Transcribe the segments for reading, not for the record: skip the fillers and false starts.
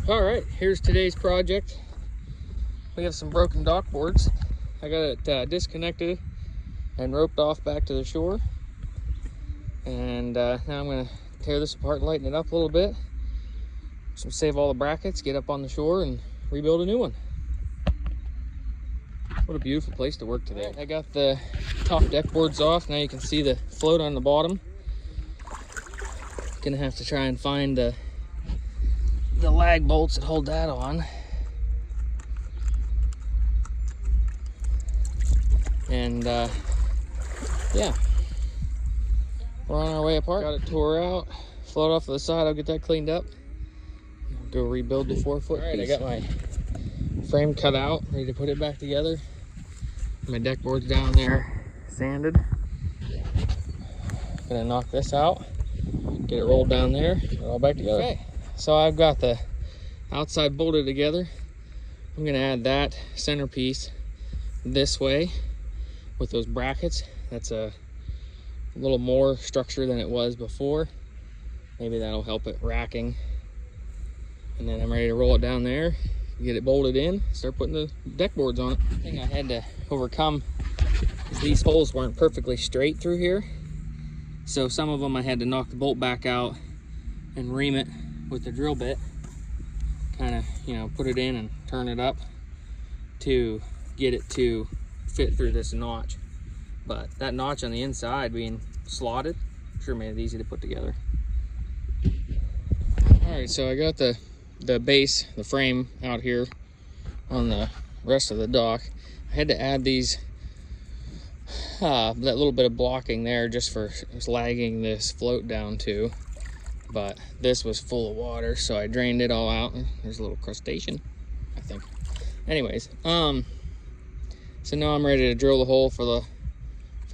All right, here's today's project. We have some broken dock boards. I got it disconnected and roped off back to the shore. And now I'm gonna tear this apart, lighten it up a little bit. So save all the brackets, get up on the shore and rebuild a new one. What a beautiful place to work today. I got the top deck boards off. Now you can see the float on the bottom. Gonna have to try and find the lag bolts that hold that on. And yeah, we're on our way apart. Got it tore out, float off to the side. I'll get that cleaned up. Go rebuild the 4-foot piece. I got my frame cut out, ready to put it back together. My deck board's down there, sanded. Gonna knock this out, get it rolled down there, get it all back together. Okay, so I've got the outside bolted together. I'm gonna add that centerpiece this way with those brackets. That's a little more structure than it was before. Maybe that'll help it racking. And then I'm ready to roll it down there, get it bolted in, start putting the deck boards on it. The thing I had to overcome is these holes weren't perfectly straight through here. So some of them I had to knock the bolt back out and ream it with the drill bit. Kind of, put it in and turn it up to get it to fit through this notch. But that notch on the inside being slotted sure made it easy to put together. All right, so I got the base, the frame out here on the rest of the dock. I had to add these, that little bit of blocking there just for lagging this float down to. But this was full of water, so I drained it all out. There's a little crustacean, I think. Anyways, so now I'm ready to drill the hole for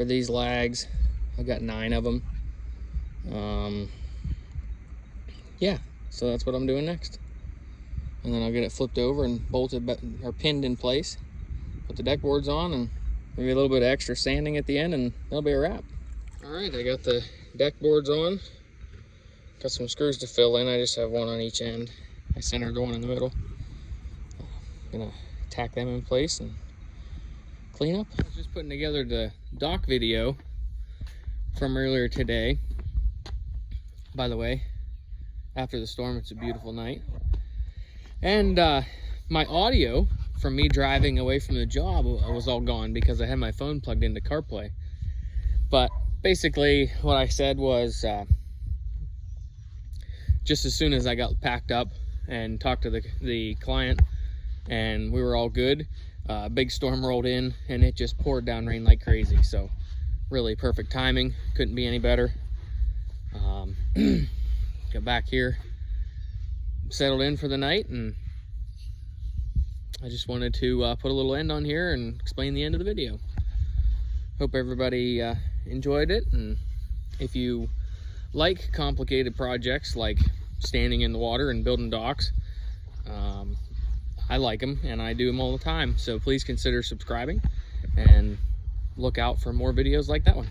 these lags. I've got 9 of them. Yeah, so that's what I'm doing next. And then I'll get it flipped over and bolted or pinned in place. Put the deck boards on and maybe a little bit of extra sanding at the end, and that'll be a wrap. All right, I got the deck boards on. Got some screws to fill in. I just have one on each end. I centered one in the middle. Gonna tack them in place and clean up. I was just putting together the dock video from earlier today. By the way, after the storm, it's a beautiful night. And my audio from me driving away from the job was all gone because I had my phone plugged into CarPlay. But basically what I said was, just as soon as I got packed up and talked to the client and we were all good, a big storm rolled in and it just poured down rain like crazy. So really perfect timing, couldn't be any better. Got back here, settled in for the night, and I just wanted to put a little end on here and explain the end of the video. Hope everybody enjoyed it, and if you like complicated projects like standing in the water and building docks, I like them and I do them all the time. So please consider subscribing and look out for more videos like that one.